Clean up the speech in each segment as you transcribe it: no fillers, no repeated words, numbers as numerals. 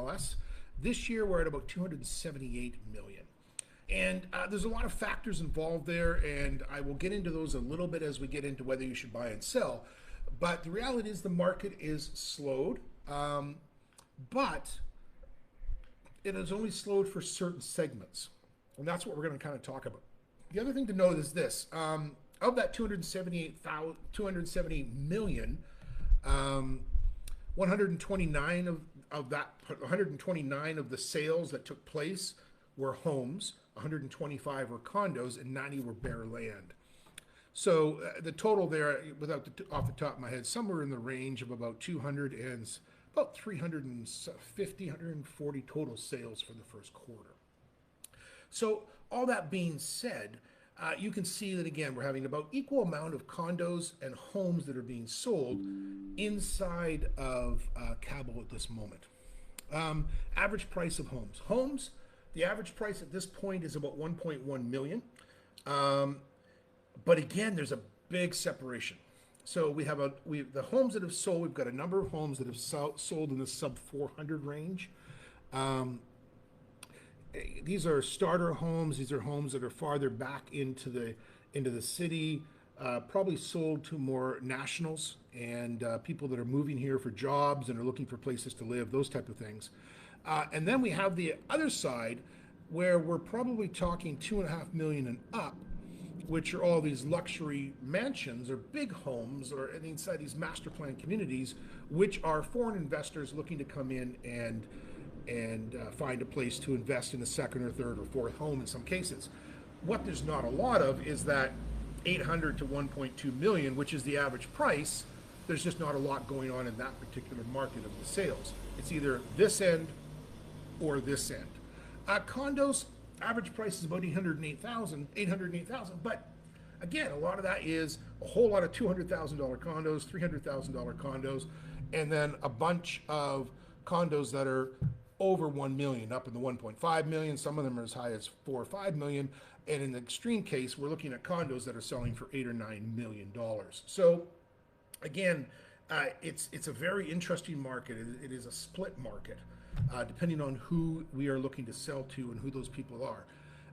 MLS. This year we're at about 278 million. And there's a lot of factors involved there, and I will get into those a little bit as we get into whether you should buy and sell. But the reality is the market is slowed, but it has only slowed for certain segments. And that's what we're going to kind of talk about. The other thing to note is this. Of that 278 million, 129 of the sales that took place were homes, 125 were condos, and 90 were bare land. So the total there, off the top of my head, somewhere in the range of about 200 and about 350, 140 total sales for the first quarter. So all that being said, you can see that again, we're having about equal amount of condos and homes that are being sold inside of Cabo at this moment. Average price of homes. Homes, the average price at this point is about 1.1 million. But again, there's a big separation. So we have the homes that have sold. We've got a number of homes that have sold in the sub 400 range. These are starter homes. These are homes that are farther back into the city, probably sold to more nationals and people that are moving here for jobs and are looking for places to live, those type of things. And then we have the other side where we're probably talking 2.5 million and up, which are all these luxury mansions or big homes or inside these master plan communities, which are foreign investors looking to come in and find a place to invest in a second or third or fourth home in some cases. What there's not a lot of is that 800 to 1.2 million, which is the average price. There's just not a lot going on in that particular market of the sales. It's either this end or this end. Condos, average price is about 808,000, but again, a lot of that is a whole lot of $200,000 condos, $300,000 condos, and then a bunch of condos that are over 1 million, up in the 1.5 million. Some of them are as high as 4 or 5 million. And in the extreme case, we're looking at condos that are selling for $8 or $9 million. So again, it's a very interesting market. It is a split market, depending on who we are looking to sell to and who those people are.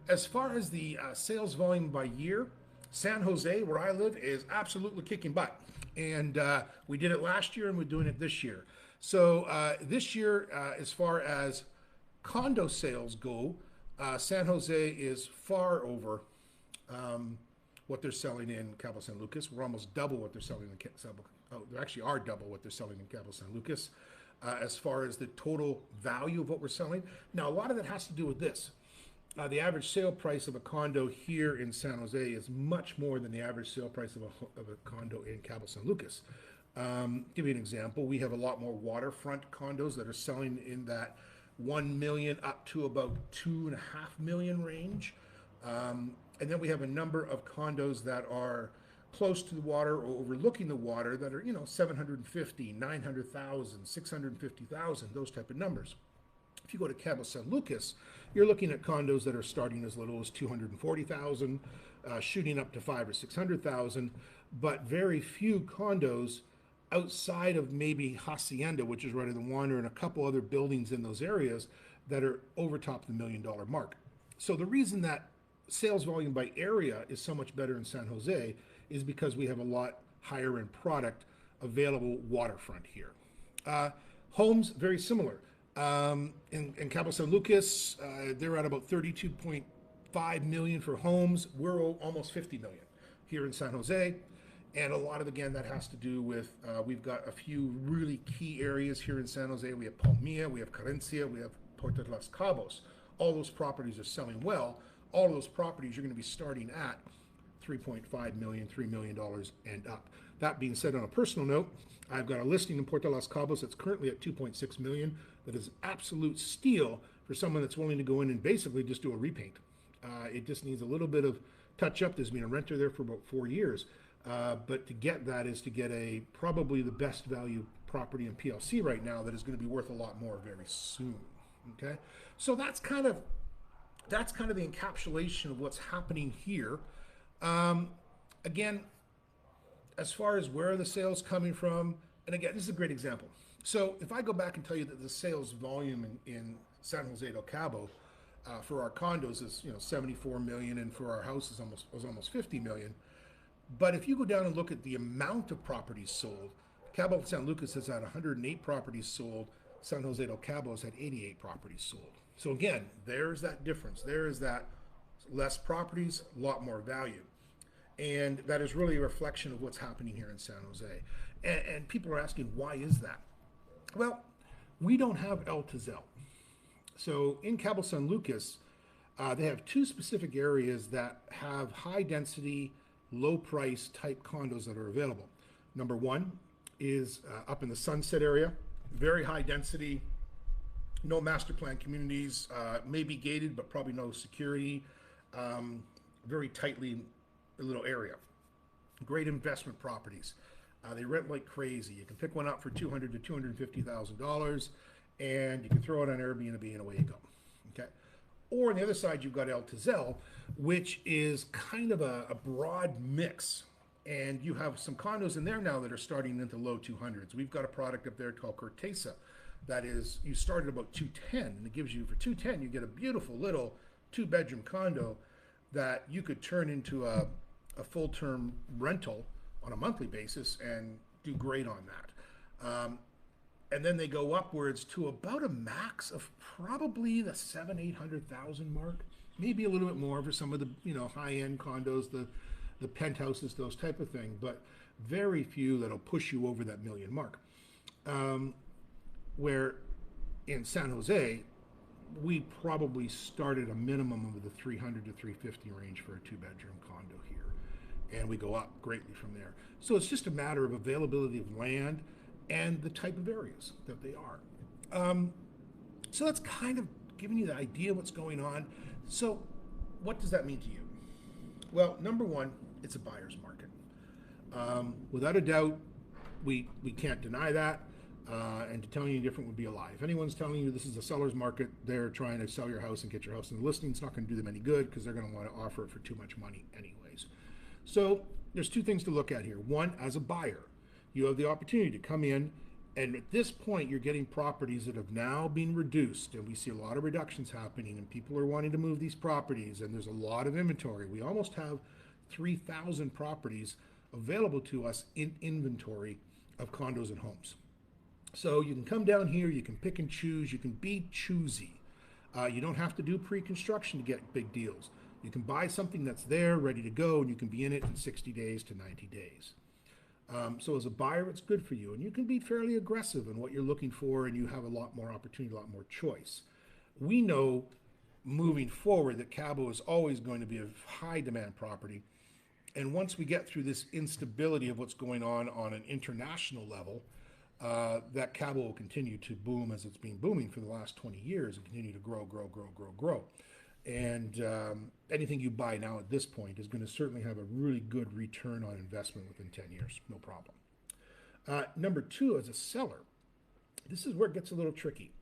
As far as the sales volume by year, San Jose, where I live, is absolutely kicking butt. And we did it last year and we're doing it this year. So this year, as far as condo sales go, San Jose is far over what they're selling in Cabo San Lucas. We're almost double what they're selling in Cabo. Oh, they actually are double what they're selling in Cabo San Lucas as far as the total value of what we're selling. Now, a lot of that has to do with this. The average sale price of a condo here in San Jose is much more than the average sale price of a condo in Cabo San Lucas. Give you an example. We have a lot more waterfront condos that are selling in that 1 million up to about 2.5 million range. And then we have a number of condos that are close to the water or overlooking the water that are, 750, 900,000, 650,000, those type of numbers. If you go to Cabo San Lucas, you're looking at condos that are starting as little as 240,000, shooting up to 500,000 or 600,000, but very few condos outside of maybe Hacienda, which is right in the water, and a couple other buildings in those areas that are over top the $1 million mark. So the reason that sales volume by area is so much better in San Jose is because we have a lot higher end product available waterfront here. Homes, very similar. In Cabo San Lucas, they're at about 32.5 million for homes. We're almost 50 million here in San Jose. And a lot of, again, that has to do with, we've got a few really key areas here in San Jose. We have Palmilla, we have Carencia, we have Puerto de los Cabos. All those properties are selling well. All of those properties you're going to be starting at 3.5 million, $3 million and up. That being said, on a personal note, I've got a listing in Puerto de los Cabos that's currently at 2.6 million. That is absolute steal for someone that's willing to go in and basically just do a repaint. It just needs a little bit of touch up. There's been a renter there for about 4 years. But to get that is to get probably the best value property in PLC right now that is going to be worth a lot more very soon. Okay, so that's kind of the encapsulation of what's happening here. Again, as far as where are the sales coming from, and again, this is a great example. So if I go back and tell you that the sales volume in San Jose del Cabo for our condos is 74 million, and for our house is almost 50 million. But if you go down and look at the amount of properties sold, Cabo San Lucas has had 108 properties sold. San Jose del Cabo has had 88 properties sold. So again, there's that difference. There is that less properties, a lot more value. And that is really a reflection of what's happening here in San Jose. And people are asking, why is that? Well, we don't have El Tazel. So in Cabo San Lucas, they have two specific areas that have high density, low price type condos that are available. Number one is up in the Sunset area, very high density, no master plan communities, maybe gated, but probably no security, very tightly little area. Great investment properties. They rent like crazy. You can pick one up for $200,000 to $250,000, and you can throw it on Airbnb and away you go. Okay. Or on the other side, you've got El Tazel, which is kind of a broad mix. And you have some condos in there now that are starting into low 200s. We've got a product up there called Cortesa. That is, you start at about 210, and it gives you, for 210, you get a beautiful little 2-bedroom condo that you could turn into a full-term rental on a monthly basis and do great on that. And then they go upwards to about a max of probably the 700,000-800,000 mark, maybe a little bit more for some of the high-end condos, the penthouses, those type of thing, but very few that'll push you over that million mark. Where in San Jose, we probably started a minimum of the 300 to 350 range for a 2-bedroom condo here, and we go up greatly from there. So it's just a matter of availability of land and the type of areas that they are. So that's kind of giving you the idea of what's going on. So what does that mean to you? Well, number one, it's a buyer's market. Without a doubt, we can't deny that. And to tell you any different would be a lie. If anyone's telling you this is a seller's market, they're trying to sell your house and get your house in the listing. It's not going to do them any good because they're going to want to offer it for too much money anyways. So there's two things to look at here. One, as a buyer, you have the opportunity to come in, and at this point you're getting properties that have now been reduced, and we see a lot of reductions happening, and people are wanting to move these properties, and there's a lot of inventory. We almost have 3,000 properties available to us in inventory of condos and homes. So you can come down here, you can pick and choose, you can be choosy. You don't have to do pre-construction to get big deals. You can buy something that's there, ready to go, and you can be in it in 60 days to 90 days. So as a buyer, it's good for you, and you can be fairly aggressive in what you're looking for, and you have a lot more opportunity, a lot more choice. We know moving forward that Cabo is always going to be a high demand property, and once we get through this instability of what's going on an international level, that Cabo will continue to boom as it's been booming for the last 20 years and continue to grow. And anything you buy now at this point is going to certainly have a really good return on investment within 10 years, no problem. Number two, as a seller, this is where it gets a little tricky.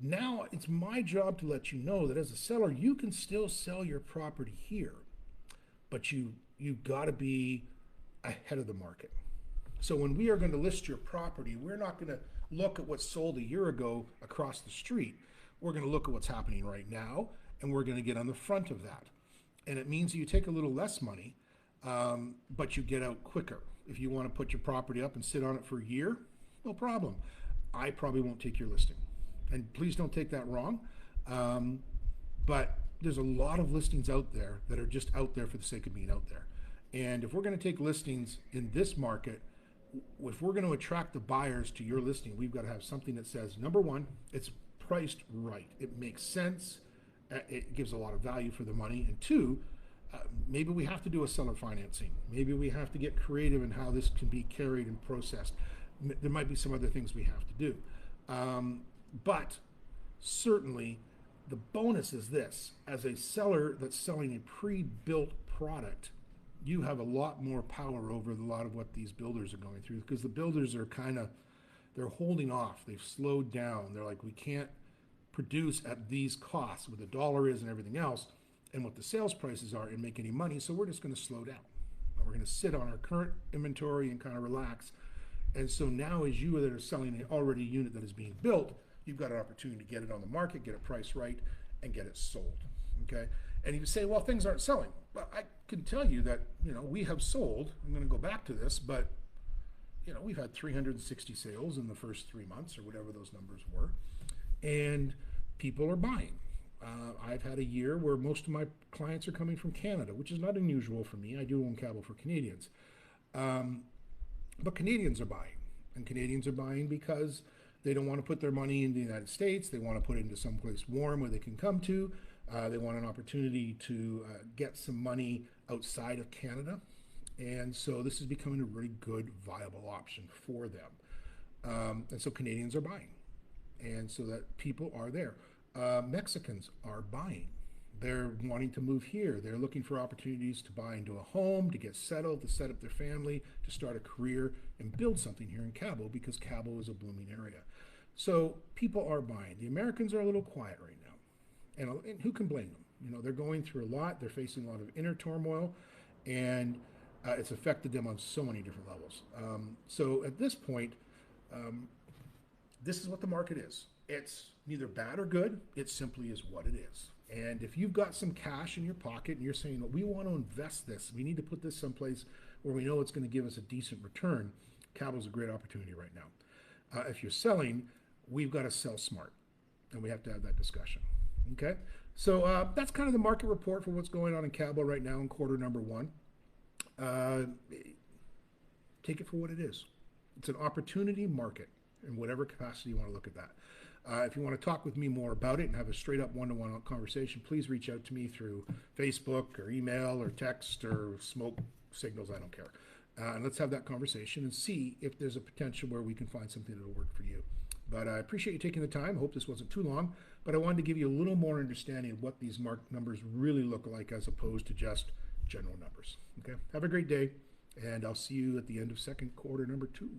Now it's my job to let you know that as a seller, you can still sell your property here, but you've got to be ahead of the market. So when we are going to list your property, we're not going to look at what sold a year ago across the street. We're going to look at what's happening right now, and we're going to get on the front of that. And it means you take a little less money, but you get out quicker. If you want to put your property up and sit on it for a year, no problem. I probably won't take your listing. And please don't take that wrong. But there's a lot of listings out there that are just out there for the sake of being out there. And if we're going to take listings in this market, if we're going to attract the buyers to your listing, we've got to have something that says, number one, it's priced right. It makes sense. It gives a lot of value for the money. And two, maybe we have to do a seller financing. Maybe we have to get creative in how this can be carried and processed. There might be some other things we have to do. But certainly the bonus is this: as a seller that's selling a pre-built product, you have a lot more power over a lot of what these builders are going through, because the builders are they're holding off. They've slowed down. They're like, we can't produce at these costs, what the dollar is and everything else, and what the sales prices are, and make any money. So we're just going to slow down. And we're going to sit on our current inventory and kind of relax And so now, as you that are selling an already unit that is being built, you've got an opportunity to get it on the market, get it priced right, and get it sold. Okay? And you say, well, things aren't selling. Well, I can tell you that, we have sold. I'm going to go back to this, but, we've had 360 sales in the first 3 months or whatever those numbers were. And people are buying. I've had a year where most of my clients are coming from Canada, which is not unusual for me. I do own Cabo for Canadians. But Canadians are buying. And Canadians are buying because they don't want to put their money in the United States. They want to put it into someplace warm where they can come to. They want an opportunity to get some money outside of Canada. And so this is becoming a really good, viable option for them. And so Canadians are buying. And so that people are there. Mexicans are buying. They're wanting to move here. They're looking for opportunities to buy into a home, to get settled, to set up their family, to start a career and build something here in Cabo, because Cabo is a blooming area. So people are buying. The Americans are a little quiet right now. And who can blame them? They're going through a lot. They're facing a lot of inner turmoil, and it's affected them on so many different levels. So at this point, this is what the market is. It's neither bad or good. It simply is what it is. And if you've got some cash in your pocket and you're saying, well, we want to invest this, we need to put this someplace where we know it's going to give us a decent return, Cabo's a great opportunity right now. If you're selling, we've got to sell smart, and we have to have that discussion. Okay? So that's kind of the market report for what's going on in Cabo right now in quarter number 1. Take it for what it is. It's an opportunity market in whatever capacity you want to look at that. If you want to talk with me more about it and have a straight up one-to-one conversation, please reach out to me through Facebook or email or text or smoke signals. I don't care. And let's have that conversation and see if there's a potential where we can find something that'll work for you. But I appreciate you taking the time. I hope this wasn't too long, but I wanted to give you a little more understanding of what these market numbers really look like as opposed to just general numbers. Okay. Have a great day, and I'll see you at the end of second quarter number 2.